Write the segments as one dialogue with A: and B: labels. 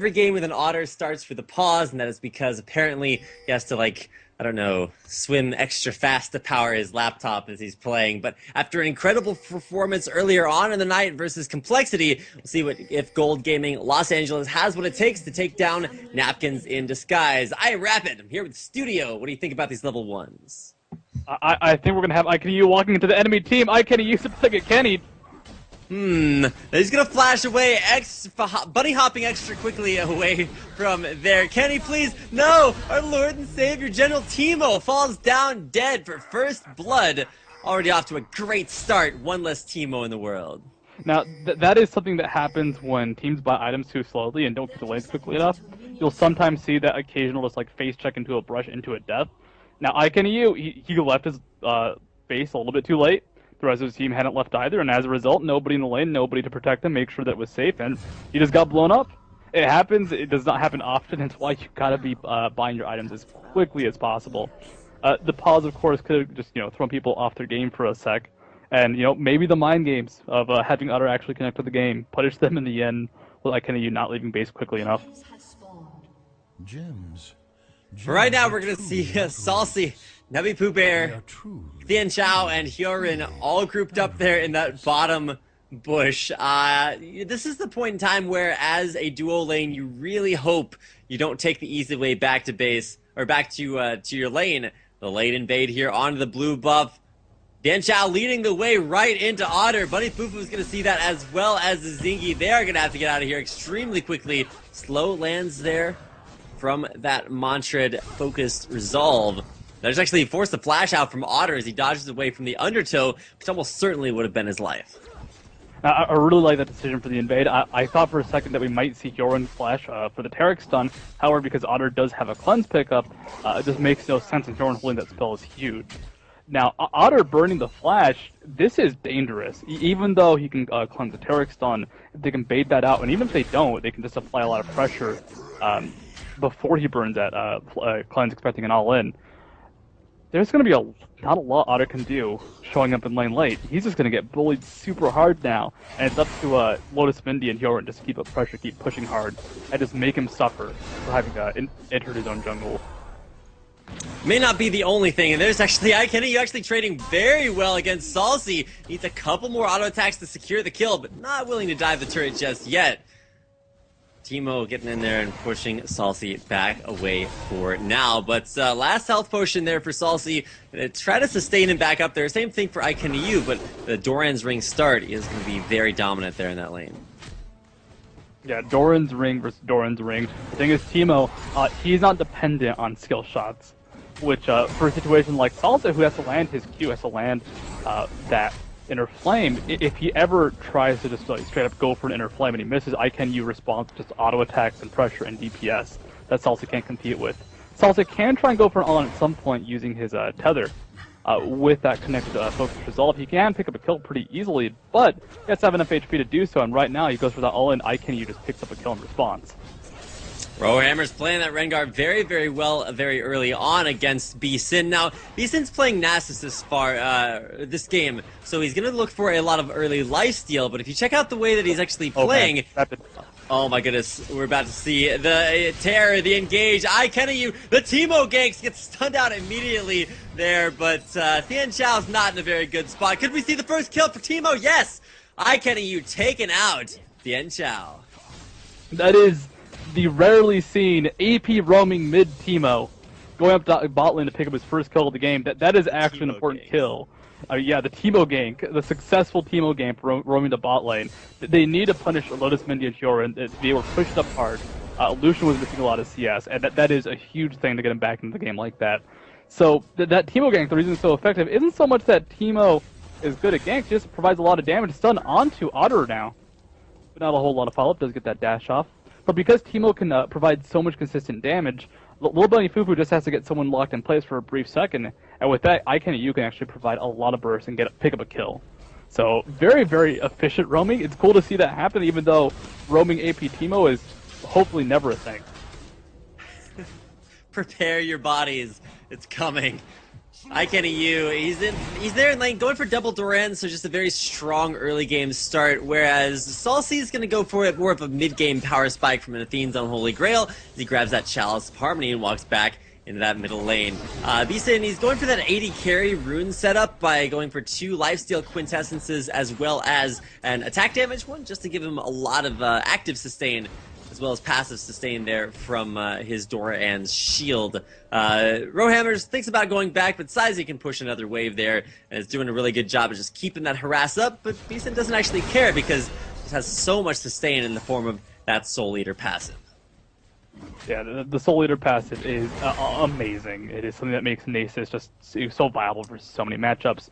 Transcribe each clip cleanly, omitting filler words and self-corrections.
A: Every game with an otter starts with a pause, and that is because apparently he has to, like, I don't know, swim extra fast to power his laptop as he's playing. But after an incredible performance earlier on in the night versus Complexity, we'll see if Gold Gaming Los Angeles has what it takes to take down Napkins in disguise. Rapid, I'm here with Studio. What do you think about these level ones?
B: I think we're going to have IKU walking into the enemy team. IKU used to play at Kenny.
A: He's gonna flash away, bunny hopping extra quickly away from there. Kenny, please, no! Our Lord and Savior, General Teemo, falls down dead for first blood. Already off to a great start, one less Teemo in the world.
B: Now, that is something that happens when teams buy items too slowly and don't get the lanes quickly enough. You'll sometimes see that occasional just like face check into a brush into a death. Now, IKU, he left his base a little bit too late. The rest of his team hadn't left either, and as a result, nobody in the lane, nobody to protect him, make sure that it was safe, and he just got blown up. It happens. It does not happen often. That's why you gotta be buying your items as quickly as possible. The pause, of course, could have just thrown people off their game for a sec, and maybe the mind games of having Otter actually connect with the game punish them in the end with IKU not leaving base quickly enough.
A: Right now, we're gonna see Salsi, Nabi Pooh Bear, Thien Chao, and Hyorin all grouped up there in that bottom bush. This is the point in time where, as a duo lane, you really hope you don't take the easy way back to base, or back to your lane. The late invade here onto the blue buff. Thien Chao leading the way right into Otter. Bunny Fufu is going to see that, as well as the Zingy. They are going to have to get out of here extremely quickly. Slow lands there from that Mantred-focused resolve. There's actually forced the flash out from Otter as he dodges away from the undertow, which almost certainly would have been his life.
B: I really like that decision for the invade. I thought for a second that we might see Hyorin flash for the Taric stun. However, because Otter does have a cleanse pickup, it just makes no sense, and Hyorin holding that spell is huge. Now, Otter burning the flash, this is dangerous. Even though he can cleanse the Taric stun, if they can bait that out, and even if they don't, they can just apply a lot of pressure before he burns that cleanse, expecting an all-in. There's going to be not a lot Otter can do showing up in lane late. He's just going to get bullied super hard now, and it's up to Lotus Mindy and Hyorin just to keep up pressure, keep pushing hard, and just make him suffer for having entered his own jungle.
A: May not be the only thing, and there's actually IKU actually trading very well against Salsi. Needs a couple more auto attacks to secure the kill, but not willing to dive the turret just yet. Teemo getting in there and pushing Salsi back away for now. But last health potion there for Salsi. Try to sustain him back up there. Same thing for IKU, but the Doran's Ring start is going to be very dominant there in that lane.
B: Yeah, Doran's Ring versus Doran's Ring. The thing is, Teemo, he's not dependent on skill shots, which for a situation like Salsa, who has to land his Q, has to land that Inner Flame. If he ever tries to just straight up go for an Inner Flame and he misses, IKU responds to just auto attacks and pressure and DPS that Salsa can't compete with. Salsa can try and go for an all-in at some point using his tether. With that connected focus resolve, he can pick up a kill pretty easily, but he has to have enough HP to do so, and right now he goes for that all-in. IKU just picks up a kill in response.
A: Rowhammer's playing that Rengar very, very well very early on against B-Sin. Now, B-Sin's playing Nasus this game, so he's going to look for a lot of early lifesteal, but if you check out the way that he's actually playing... Oh my goodness, we're about to see the Terror, the Engage, IKU, the Teemo ganks get stunned out immediately there, but Thien Chao's not in a very good spot. Could we see the first kill for Teemo? Yes! IKU taken out Thien Chao.
B: That is the rarely seen AP roaming mid Teemo going up to bot lane to pick up his first kill of the game. That is actually an important kill. Yeah, the Teemo gank, the successful Teemo gank roaming the bot lane. They need to punish Lotus Mindy and Hyorin. They were pushed up hard. Lucian was missing a lot of CS, and that is a huge thing to get him back into the game like that. So that Teemo gank, the reason it's so effective, isn't so much that Teemo is good at gank, just provides a lot of damage stun onto Otter now. But not a whole lot of follow-up, does get that dash off. But because Teemo can provide so much consistent damage, Lil Bunny Fufu just has to get someone locked in place for a brief second, and with that, IKU can actually provide a lot of burst and pick up a kill. So very, very efficient roaming. It's cool to see that happen, even though roaming AP Teemo is hopefully never a thing.
A: Prepare your bodies. It's coming. iKennyU, he's there in lane, going for double Doran, so just a very strong early game start, whereas Salsi is going to go for it more of a mid-game power spike from an Athene's Unholy Grail as he grabs that Chalice of Harmony and walks back into that middle lane. Beeson, he's going for that 80 carry rune setup by going for 2 lifesteal quintessences as well as an attack damage one, just to give him a lot of active sustain as well as passive sustain there from his Doran's shield. Rowhammers thinks about going back, but Sizey can push another wave there, and is doing a really good job of just keeping that harass up, but Beeson doesn't actually care because he has so much sustain in the form of that Soul Eater passive.
B: Yeah, the Soul Eater passive is amazing. It is something that makes Nasus just so viable for so many matchups.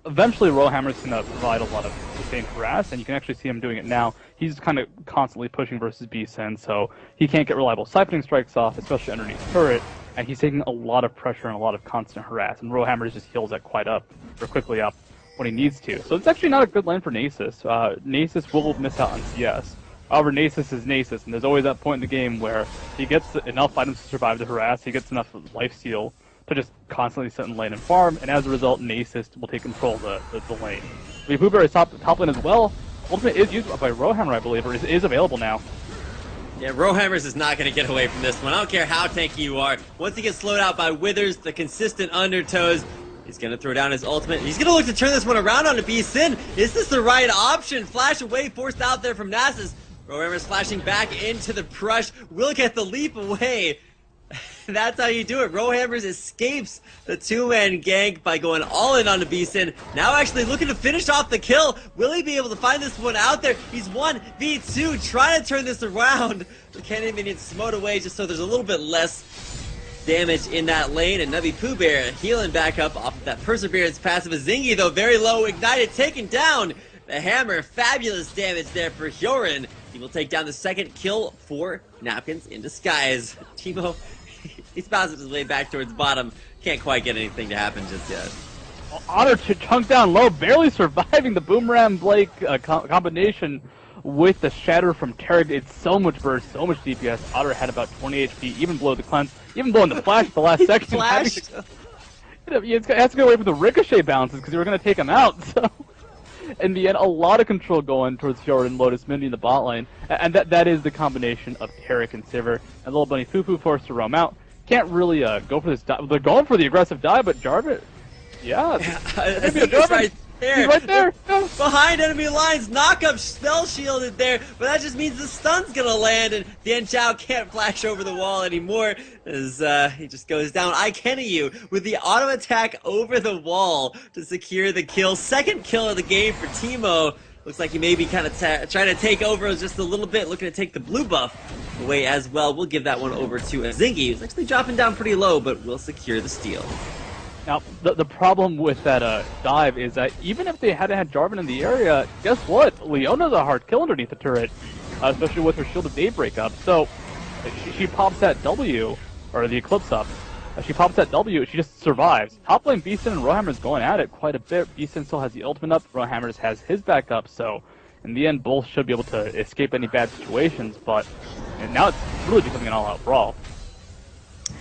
B: Eventually, Rowhammer's going to provide a lot of sustained harass, and you can actually see him doing it now. He's kind of constantly pushing versus Beeson, so he can't get reliable siphoning strikes off, especially underneath turret, and he's taking a lot of pressure and a lot of constant harass, and Rowhammer just heals that quite up, or quickly up, when he needs to. So it's actually not a good lane for Nasus. Nasus will miss out on CS. However, Nasus is Nasus, and there's always that point in the game where he gets enough items to survive the harass, he gets enough lifesteal to just constantly sit in lane and farm, and as a result, Nasus will take control of the lane. Pooh Bear is top lane as well. Ultimate is used by Rowhammer, I believe, or is available now.
A: Yeah, Rowhammers is not going to get away from this one. I don't care how tanky you are. Once he gets slowed out by Withers, the consistent undertows, he's going to throw down his ultimate. He's going to look to turn this one around on a Beeson. Is this the right option? Flash away, forced out there from Nasus. Rowhammer's flashing back into the brush. Will get the leap away. That's how you do it. Rowhammers escapes the 2-man gank by going all in on the Beeson. Now actually looking to finish off the kill. Will he be able to find this one out there? He's 1v2 trying to turn this around. The Cannon Minion smote away just so there's a little bit less damage in that lane. And Nubby Pooh Bear healing back up off of that Perseverance passive. Zingy though very low, ignited, taken down. The hammer, fabulous damage there for Hyorin. He will take down the second kill for Napkins in disguise. Teemo, he's bouncing his way back towards bottom. Can't quite get anything to happen just yet.
B: Otter chunk down low, barely surviving the Boomerang Blake combination with the Shatter from Tarek. It's so much burst, so much DPS. Otter had about 20 HP, even below the cleanse, even blowing the flash at the last second.
A: Flashed.
B: He has to go away from the ricochet bounces because they were going to take him out. So. In the end, a lot of control going towards Fjord and Lotus Mindy in the bot lane, and that is the combination of Tarek and Sivir. And Little Bunny Fufu forced to roam out. Can't really go for this dive. They're going for the aggressive dive, but Jarvan, yeah,
A: right there.
B: He's right there.
A: Behind enemy lines, knock-up spell shielded there, but that just means the stun's gonna land, and Dian Chao can't flash over the wall anymore as he just goes down. iKennyU with the auto attack over the wall to secure the kill. Second kill of the game for Teemo. Looks like he may be kind of trying to take over just a little bit, looking to take the blue buff away as well. We'll give that one over to Zingy, who's actually dropping down pretty low, but will secure the steal.
B: Now, the problem with that dive is that even if they hadn't had Jarvan in the area, guess what? Leona's a hard kill underneath the turret, especially with her Shield of Daybreak up. So, she pops that W, or the Eclipse up. She pops that W, she just survives. Top lane Beeson and Rowhammer's going at it quite a bit. Beeson still has the ultimate up, Rowhammer's has his back up, so in the end, both should be able to escape any bad situations, but now it's really becoming an all-out brawl.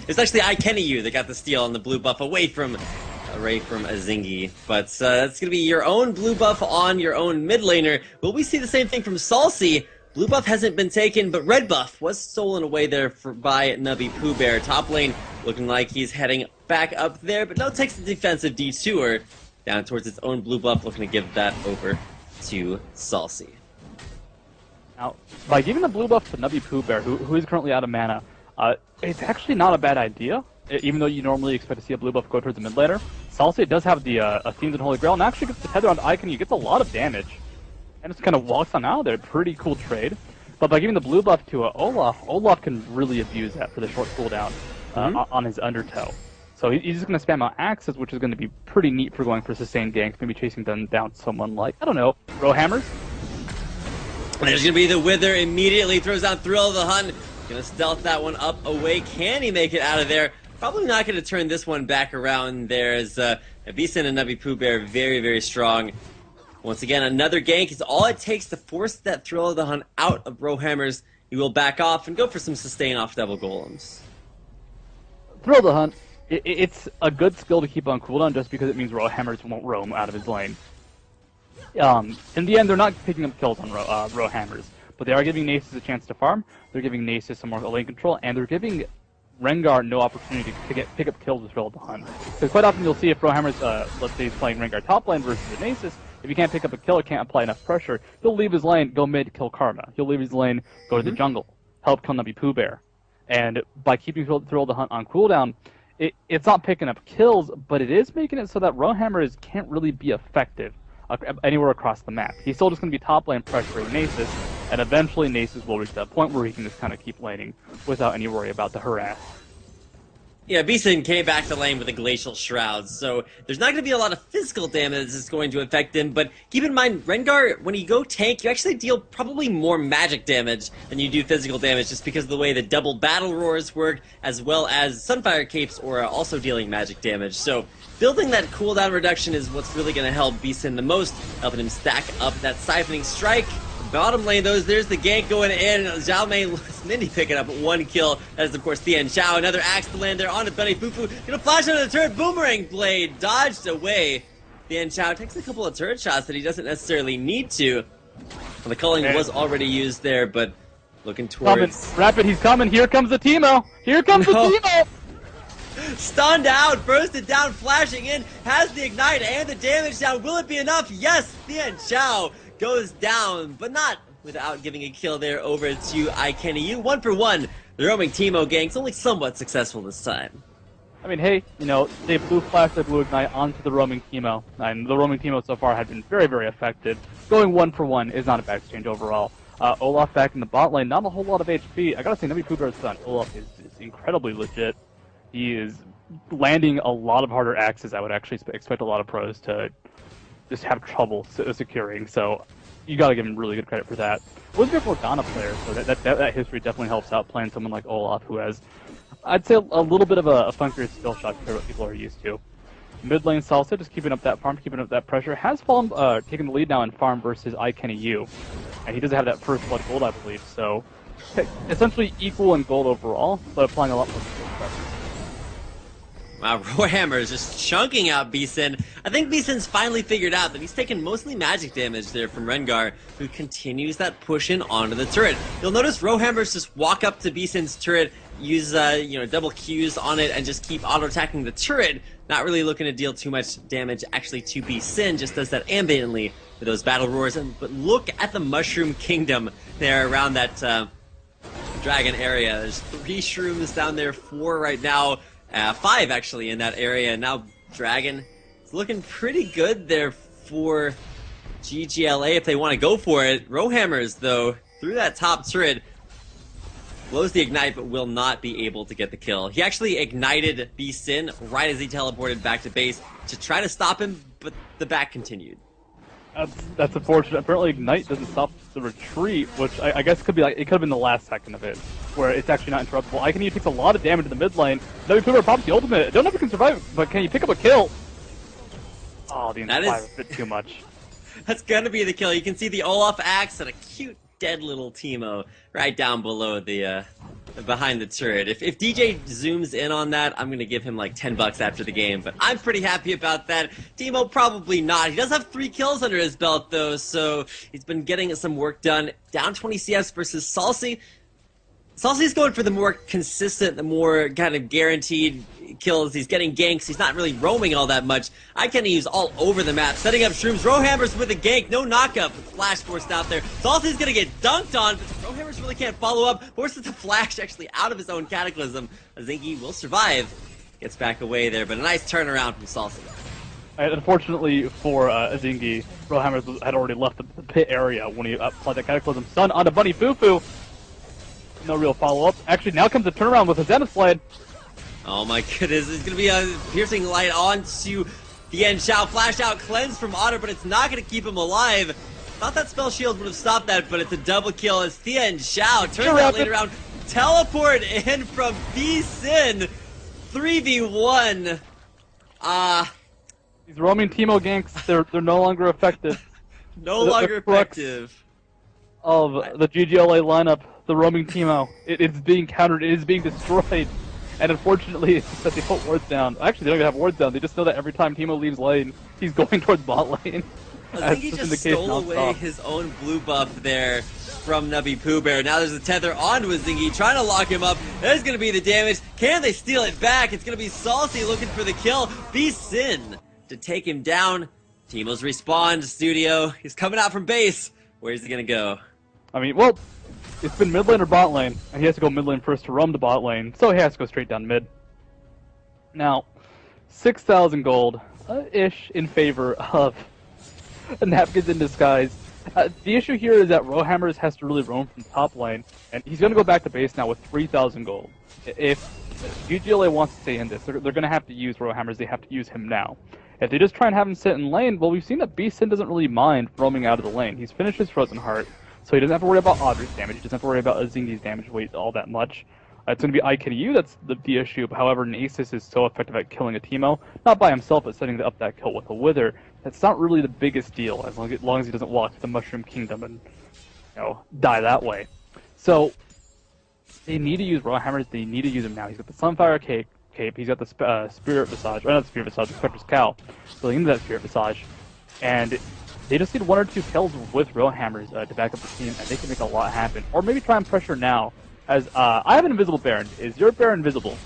A: It's actually iKennyU that got the steal on the blue buff away from Zingy. But it's going to be your own blue buff on your own mid laner. Will we see the same thing from Salsi? Blue buff hasn't been taken, but red buff was stolen away there by Nubby Pooh Bear. Top lane looking like he's heading back up there, but no takes the defensive detour down towards its own blue buff, looking to give that over to Salsi.
B: Now, by giving the blue buff to Nubby Pooh Bear, who is currently out of mana, it's actually not a bad idea, even though you normally expect to see a blue buff go towards the mid laner. Salsi does have the Athene's and Holy Grail, and actually gets the tether on Icon. He gets a lot of damage, and just kind of walks on out of there. Pretty cool trade. But by giving the blue buff to Olaf can really abuse that for the short cooldown on his undertow. So he's just going to spam out axes, which is going to be pretty neat for going for sustained ganks, maybe chasing them down someone like, I don't know, Rowhammers?
A: There's going to be the Wither, immediately throws down Thrill of the Hunt. Gonna stealth that one up away. Can he make it out of there? Probably not gonna turn this one back around there as Beeson and Nubby Pooh Bear very, very strong. Once again, another gank is all it takes to force that Thrill of the Hunt out of Rowhammers. He will back off and go for some sustain off double golems.
B: Thrill of the Hunt It's a good skill to keep on cooldown just because it means Rowhammers won't roam out of his lane. In the end, they're not picking up kills on Rowhammers, but they are giving Nasus a chance to farm, they're giving Nasus some more lane control, and they're giving Rengar no opportunity to pick up kills with Thrill of the Hunt. Because quite often you'll see if Rowhammers, let's say he's playing Rengar top lane versus a Nasus, if he can't pick up a kill, can't apply enough pressure, he'll leave his lane, go mid, kill Karma. He'll leave his lane, go to the jungle, help kill Nubby Pooh Bear. And by keeping Thrill of the Hunt on cooldown, it's not picking up kills, but it is making it so that Rowhammers can't really be effective anywhere across the map. He's still just going to be top lane pressuring Nasus, and eventually Nasus will reach that point where he can just kind of keep laning without any worry about the harass.
A: Yeah, Beeson came back to lane with a Glacial Shroud, so there's not going to be a lot of physical damage that's going to affect him, but keep in mind, Rengar, when you go tank, you actually deal probably more magic damage than you do physical damage, just because of the way the double battle roars work, as well as Sunfire Capes are also dealing magic damage. So building that cooldown reduction is what's really going to help Beeson the most, helping him stack up that Siphoning Strike. Bottom lane, there's the gank going in. Zhao Mei Mindy picking up 1 kill. That is, of course, Tian Xiao. Another axe to land there on the Bunny Fufu. Gonna flash under the turret. Boomerang blade dodged away. Tian Xiao takes a couple of turret shots that he doesn't necessarily need to. Well, the culling was already used there, but looking towards...
B: Rapid, he's coming. Here comes the Teemo. Here comes the Teemo.
A: Stunned out, bursted down, flashing in, has the ignite and the damage down. Will it be enough? Yes, Tian Xiao goes down, but not without giving a kill there over to iKennyU. 1 for 1. The roaming Teemo gank's only somewhat successful this time.
B: I mean, hey, they blew flash, they blew ignite onto the roaming Teemo, and the roaming Teemo so far had been very, very effective. Going 1 for 1 is not a bad exchange overall. Olaf back in the bot lane, not a whole lot of HP. I gotta say, Nubby Pooh Bear's son, Olaf, is incredibly legit. He is landing a lot of harder axes. I would actually expect a lot of pros to just have trouble securing, so you gotta give him really good credit for that. Was a Morgana player, so that history definitely helps out playing someone like Olaf, who has, I'd say, a little bit of a funkier skill shot compared to what people are used to. Mid lane Salsa, just keeping up that farm, keeping up that pressure, has fallen, taken the lead now in farm versus iKennyU, and he doesn't have that first blood gold, I believe, so essentially equal in gold overall, but applying a lot more skill pressure.
A: Wow, Rowhammer is just chunking out Beeson. I think Beeson's finally figured out that he's taken mostly magic damage there from Rengar, who continues that push in onto the turret. You'll notice Rowhammers just walk up to Beeson's turret, use double Qs on it, and just keep auto-attacking the turret. Not really looking to deal too much damage actually to Beeson, just does that ambiently with those battle roars. But look at the Mushroom Kingdom there around that dragon area. There's 3 shrooms down there, 4 right now. 5 actually in that area, and now Dragon is looking pretty good there for GGLA if they want to go for it. Rowhammers, though, through that top turret, blows the ignite but will not be able to get the kill. He actually ignited Beeson right as he teleported back to base to try to stop him, but the back continued.
B: That's unfortunate. Apparently Ignite doesn't stop the retreat, which I guess could be it could have been the last second of it, where it's actually not interruptible. iKennyU takes a lot of damage in the mid lane. Nubby Pooh Bear pops the ultimate. Don't know if he can survive, but can you pick up a kill? Oh, the Inspire a bit too much.
A: That's gonna be the kill. You can see the Olaf axe and a cute dead little Teemo right down below the behind the turret. If DJ zooms in on that, I'm gonna give him like $10 after the game, but I'm pretty happy about that. Teemo probably not. He does have 3 kills under his belt though, so he's been getting some work done. Down 20 CS versus Salsi. Salsi's going for the more consistent, the more kind of guaranteed kills. He's getting ganks. He's not really roaming all that much. iKennyU's all over the map, setting up shrooms. Rowhammers with a gank. No knockup. Flash forced out there. Salsi's going to get dunked on, but Rowhammers really can't follow up. Forces the flash actually out of his own Cataclysm. Zingy will survive. Gets back away there, but a nice turnaround from Salsi.
B: Unfortunately for Zingy, Rowhammers had already left the pit area when he applied that Cataclysm Sun onto Bunny Fufu. No real follow-up. Actually, now comes the turnaround with a Zenith Blade.
A: Oh my goodness, it's going to be a piercing light onto the end. Xiao flash out, cleanse from Otter, but it's not going to keep him alive. Thought that spell shield would have stopped that, but it's a double kill as Tian Xiao turns out later around. Teleport in from B-Sin. 3v1.
B: These roaming Teemo ganks, they're no longer effective.
A: No longer effective.
B: Of the GGLA lineup, the roaming Teemo. It's being countered, it is being destroyed. And unfortunately, it's just that they put wards down. Actually, they don't even have wards down. They just know that every time Teemo leaves lane, he's going towards bot lane.
A: I think he just stole away his own blue buff there from Nubby Pooh Bear. Now there's a tether onto Azingi, trying to lock him up. There's going to be the damage. Can they steal it back? It's going to be Saucy looking for the kill. Sin to take him down. Teemo's respawn studio. He's coming out from base. Where's he going to go?
B: I mean, well, it's been mid lane or bot lane, and he has to go mid lane first to roam to bot lane, so he has to go straight down mid. Now, 6,000 gold-ish in favor of Napkins in disguise. The issue here is that Rowhammers has to really roam from top lane, and he's going to go back to base now with 3,000 gold. If UGLA wants to stay in this, they're going to have to use Rowhammers. They have to use him now. If they just try and have him sit in lane, well, we've seen that Sin doesn't really mind roaming out of the lane. He's finished his Frozen Heart, so he doesn't have to worry about Audrey's damage. He doesn't have to worry about Azingi's damage weight all that much. It's going to be IKU that's the issue. However, Nasus is so effective at killing a Teemo, not by himself, but setting up that kill with a Wither. That's not really the biggest deal, as long as he doesn't walk to the Mushroom Kingdom and, die that way. So, they need to use Rowhammers. They need to use him now. He's got the Sunfire Cape. He's got the Spirit Visage, or not the Spirit Visage, the Spectre's Cow. So into that Spirit Visage. And they just need 1 or 2 kills with Rowhammers to back up the team, and they can make a lot happen. Or maybe try and pressure now. As I have an invisible Baron. Is your Baron visible?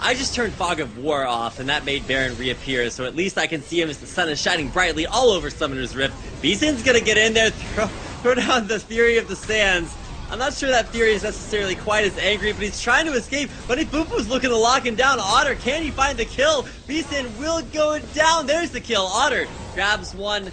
A: I just turned Fog of War off, and that made Baron reappear, so at least I can see him as the sun is shining brightly all over Summoner's Rift. Sin's gonna get in there, throw down the Fury of the Sands. I'm not sure that Fury is necessarily quite as angry, but he's trying to escape. Bunny Fufu's looking to lock him down. Otter, can he find the kill? Sin will go down. There's the kill. Otter grabs one.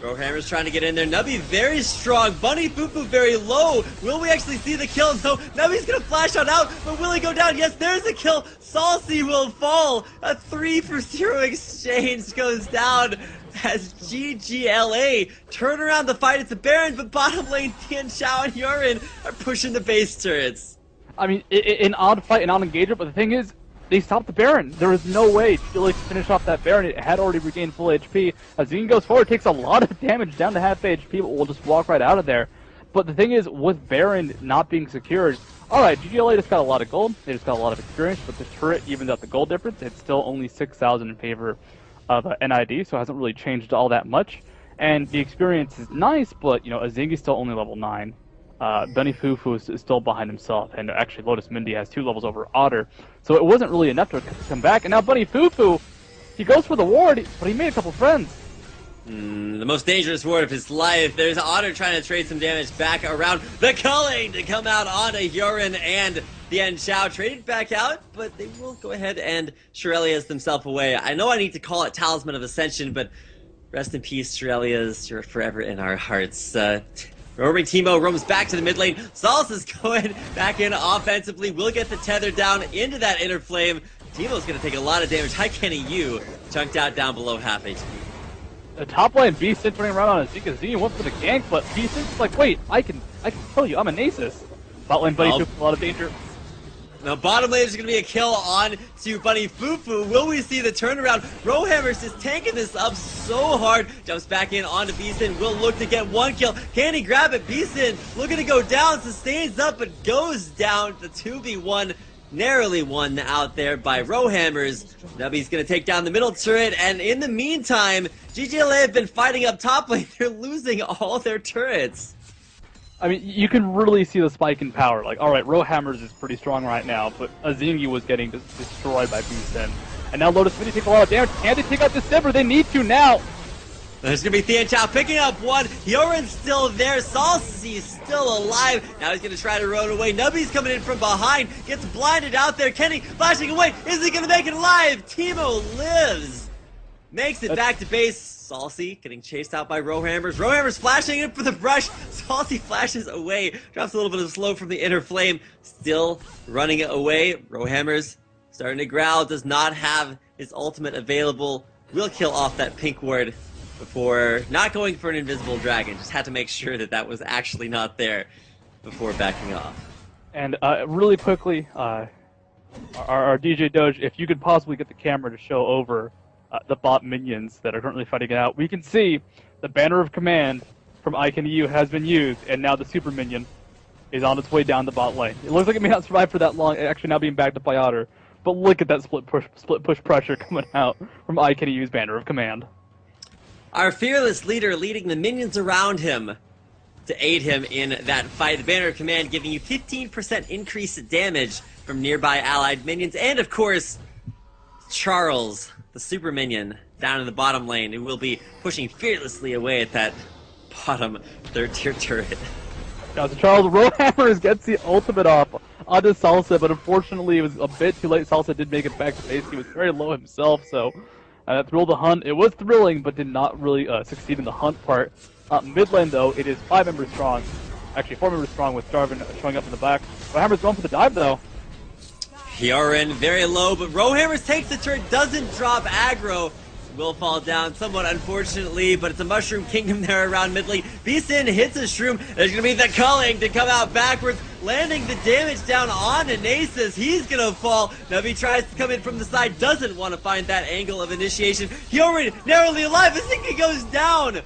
A: Rowhammer's trying to get in there. Nubby very strong. Bunny Fufu very low. Will we actually see the kill? No. Nubby's going to flash on out, but will he go down? Yes, there's the kill. Saucy will fall. A 3-for-0 exchange goes down as GGLA turn around the fight. It's a Baron, but bottom lane, Tian Xiao and Yurin are pushing the base turrets.
B: I mean, an odd fight, an odd engagement, but the thing is, they stopped the Baron. There was no way to finish off that Baron. It had already regained full HP. Azingi goes forward, takes a lot of damage down to half HP, but will just walk right out of there. But the thing is, with Baron not being secured, alright, GGLA just got a lot of gold. They just got a lot of experience, but the turret evens out the gold difference. It's still only 6,000 in favor of NID, so it hasn't really changed all that much. And the experience is nice, but, Azingi's still only level 9. Bunny Fufu is still behind himself, and actually Lotus Mindy has 2 levels over Otter, so it wasn't really enough to come back. And now Bunny Fufu, he goes for the ward, but he made a couple friends.
A: The most dangerous ward of his life. There's Otter trying to trade some damage back around the culling to come out onto Yurin and Tian Xiao. Traded back out, but they will go ahead and Shirelia's themselves away. I know I need to call it Talisman of Ascension, but rest in peace, Shirelia's. You're forever in our hearts. Roaming Teemo roams back to the mid lane. Salsa's going back in offensively. We'll get the tether down into that inner flame. Teemo's going to take a lot of damage. Hi, Kenny, you chunked out down below half HP.
B: The top lane, Sin turning around on Azingi. Azingi went for the gank, but Sin's like, wait, I can kill you. I'm a Nasus. Bot lane Bunny Fufu, a lot of danger.
A: Now, bottom lane is going to be a kill on to Bunny Fufu. Will we see the turnaround? Rowhammer's just tanking this up so hard. Jumps back in onto Sin. Will look to get 1 kill. Can he grab it? Sin looking to go down. Sustains up, but goes down. The 2v1 narrowly won out there by Rowhammers. Nubby's going to take down the middle turret. And in the meantime, GGLA have been fighting up top lane. They're losing all their turrets.
B: I mean, you can really see the spike in power. Like, alright, Rowhammers is pretty strong right now, but Azingi was getting destroyed by Sin. And now Lotus Mini takes a lot of damage. Can they take out December? They need to now!
A: There's gonna be Tian Xiao picking up one. Yoren's still there. Saucy's still alive. Now he's gonna try to run away. Nubby's coming in from behind. Gets blinded out there. Kenny flashing away. Is he gonna make it alive? Teemo lives. Makes it back to base. Saucy getting chased out by Rowhammers. Rowhammers flashing in for the brush. Saucy flashes away. Drops a little bit of slow from the inner flame. Still running away. Rowhammers starting to growl. Does not have his ultimate available. Will kill off that pink ward before not going for an invisible dragon. Just had to make sure that that was actually not there before backing off.
B: And really quickly, our DJ Doge, if you could possibly get the camera to show over the bot minions that are currently fighting it out, we can see the Banner of Command from IKU has been used, and now the super minion is on its way down the bot lane. It looks like it may not survive for that long, actually now being backed up by Otter. But look at that split push pressure coming out from iKennyU's banner of command.
A: Our fearless leader leading the minions around him to aid him in that fight. The banner of command giving you 15% increased damage from nearby allied minions. And of course, Charles, the super minion, down in the bottom lane, who will be pushing fearlessly away at that bottom third tier turret.
B: Now, so Charles Rowhammers gets the ultimate off onto Salsa, but unfortunately it was a bit too late. Salsa did make it back to base. He was very low himself, so thrilled the hunt. It was thrilling, but did not really succeed in the hunt part. Mid lane, though, it is 5 members strong. Actually, 4 members strong with Jarvan showing up in the back. Rowhammers going for the dive, though.
A: Hyorin very low, but Rowhammers takes the turret, doesn't drop aggro. Will fall down somewhat unfortunately, but it's a Mushroom Kingdom there around mid lane. Beeson hits a Shroom. There's going to be the culling to come out backwards, landing the damage down on Nasus. He's going to fall. Navi tries to come in from the side, doesn't want to find that angle of initiation. Hyorin narrowly alive. I think he goes down.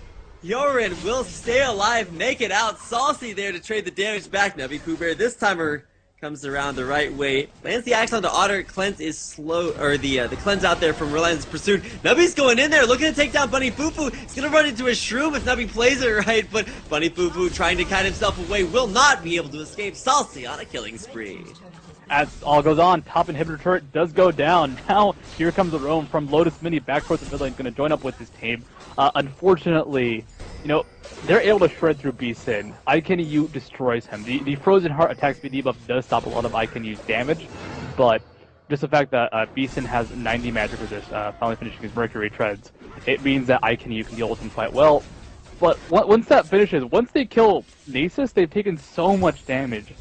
A: Hyorin will stay alive, make it out. Saucy there to trade the damage back. Navi Pooh Bear this timer comes around the right way. Lands the axe onto Otter. Cleanse is slow, or the cleanse out there from Relentless Pursuit. Nubby's going in there, looking to take down Bunny Fufu. He's gonna run into a Shroom if Nubby plays it right, but Bunny Fufu trying to kite himself away will not be able to escape. Salsi on a killing spree.
B: As all goes on, top inhibitor turret does go down. Now, here comes the roam from Lotus Mini back towards the mid lane, going to join up with his team. Unfortunately, you know, they're able to shred through Beeson. iKennyU destroys him. The Frozen Heart attack speed debuff does stop a lot of iKennyU's damage, but just the fact that Beeson has 90 magic resist, finally finishing his Mercury Treads, it means that iKennyU can deal with him quite well. But once that finishes, once they kill Nasus, they've taken so much damage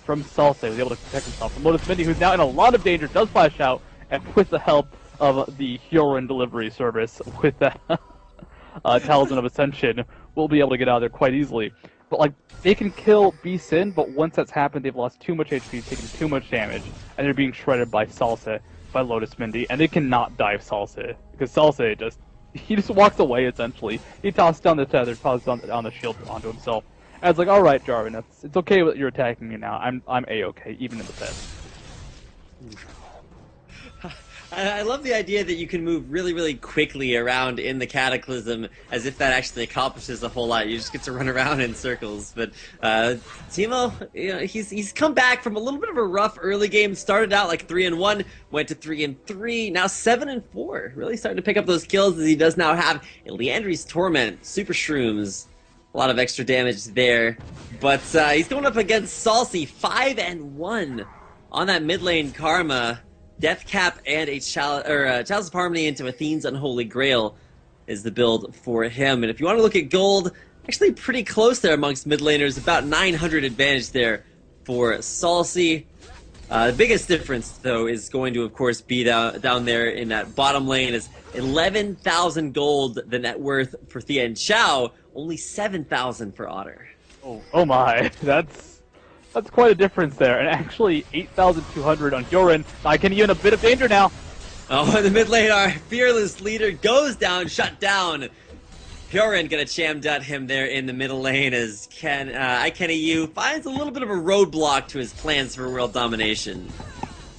B: from Salsa. He was able to protect himself from Lotus Mini, who's now in a lot of danger, does flash out, and with the help of the Hyorin delivery service, with that Talisman of Ascension, will be able to get out of there quite easily. But like, they can kill Beeson, but once that's happened, they've lost too much HP, taken too much damage, and they're being shredded by Salsa, by Lotus Mindy, and they cannot dive Salsa, because Salsa he just walks away, essentially. He tosses down the tether, tosses down the shield onto himself. And it's like, alright, Jarvan, it's okay that you're attacking me now. I'm A-okay, even in the pit.
A: I love the idea that you can move really, really quickly around in the Cataclysm, as if that actually accomplishes a whole lot. You just get to run around in circles. But Teemo, you know, he's come back from a little bit of a rough early game. Started out like 3-1, went to 3-3, now 7-4. Really starting to pick up those kills, as he does now have Leandry's Torment, Super Shrooms, a lot of extra damage there. But he's going up against Salsi, 5-1 on that mid lane Karma. Death Cap and a Chalice of Harmony into Athene's Unholy Grail is the build for him. And if you want to look at gold, actually pretty close there amongst mid laners. About 900 advantage there for Salsi. The biggest difference, though, is going to, of course, be down there in that bottom lane. Is 11,000 gold the net worth for Thien Chao, only 7,000 for Otter.
B: Oh my, that's quite a difference there. And actually, 8,200 on Hyorin. iKennyU in a bit of danger now.
A: Oh, in the mid lane, our fearless leader goes down, shut down. Hyorin gonna Chamdut him there in the middle lane as iKennyU finds a little bit of a roadblock to his plans for world domination.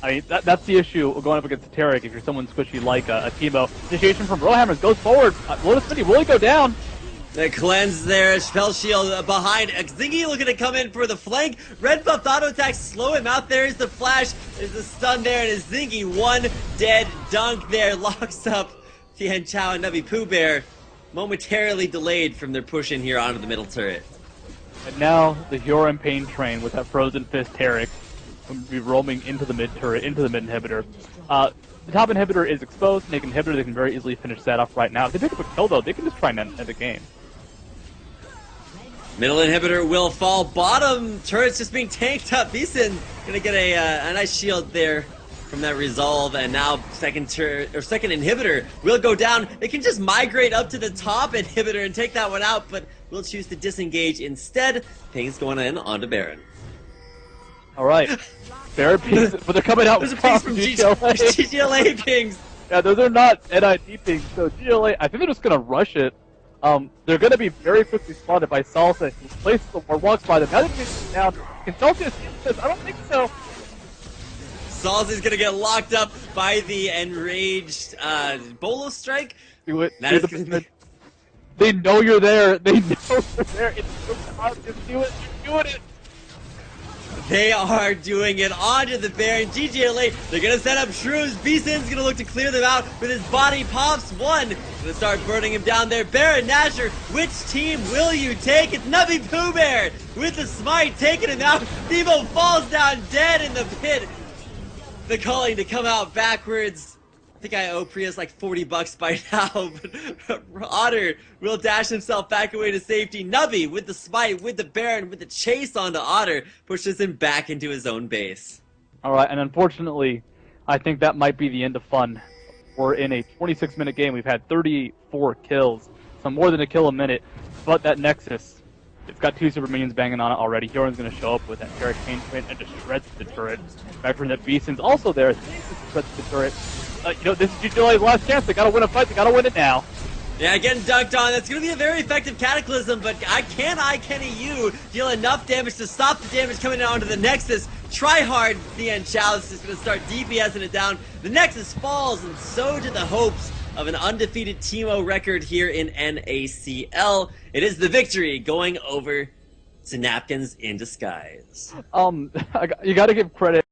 B: I mean, that's the issue going up against Tarek if you're someone squishy like a Teemo. Initiation from Rowhammers goes forward. Lotus Mini will go down.
A: The cleanse there, Spell Shield behind. Zingy looking to come in for the flank. Red buffed auto attack, slow him out. There's the flash, there's the stun there, and Zingy one dead dunk there, locks up Thien Chao and Navi Pooh Bear. Momentarily delayed from their push in here onto the middle turret.
B: And now the Hyorin Pain Train with that Frozen Fist Tarek will be roaming into the mid turret, into the mid inhibitor. The top inhibitor is exposed, naked inhibitor, they can very easily finish that off right now. If they pick up a kill though, they can just try and end the game.
A: Middle inhibitor will fall. Bottom turret's just being tanked up. Beeson gonna get a nice shield there from that resolve, and now second inhibitor will go down. They can just migrate up to the top inhibitor and take that one out, but will choose to disengage instead. Ping's going in onto Baron.
B: All right, Baron pings, but they're coming out
A: with
B: with
A: pings from GGLA pings.
B: Yeah, those are not NID pings. So GLA, I think they're just gonna rush it. They're going to be very quickly spotted by Salsa, who places the war, walks by them. Now they're getting down. Can Salsa see this? I don't think so.
A: Salsa's going to get locked up by the enraged Bolo Strike.
B: Do it. They know you're there. They know you're there. It's so obvious. Do it. You're doing it.
A: They are doing it onto the Baron. GGLA, they're going to set up Shrooms. Beason's going to look to clear them out with his body. Pops one. Going to start burning him down there. Baron Nashor, which team will you take? It's Nubby Pooh Bear with the smite, taking him out. Devo falls down dead in the pit. The calling to come out backwards. I think I owe Prius like $40 by now, but Otter will dash himself back away to safety. Nubby with the smite, with the Baron, with the chase onto Otter, pushes him back into his own base.
B: Alright, and unfortunately, I think that might be the end of fun. We're in a 26-minute game. We've had 34 kills, so more than a kill a minute, but that Nexus, it's got 2 super minions banging on it already. Hyorin's going to show up with that Terra Chain Twin and just shreds the turret. Back from that Beason's also there, shreds the turret. This is GGLA's last chance. They gotta win a fight. They gotta win it now.
A: Yeah, getting dunked on. That's going to be a very effective Cataclysm, but Kenny you deal enough damage to stop the damage coming onto the Nexus. Try hard, Thien Chalice is going to start DPSing it down. The Nexus falls, and so do the hopes of an undefeated Teemo record here in NACL. It is the victory going over to Napkins in disguise.
B: You gotta give credit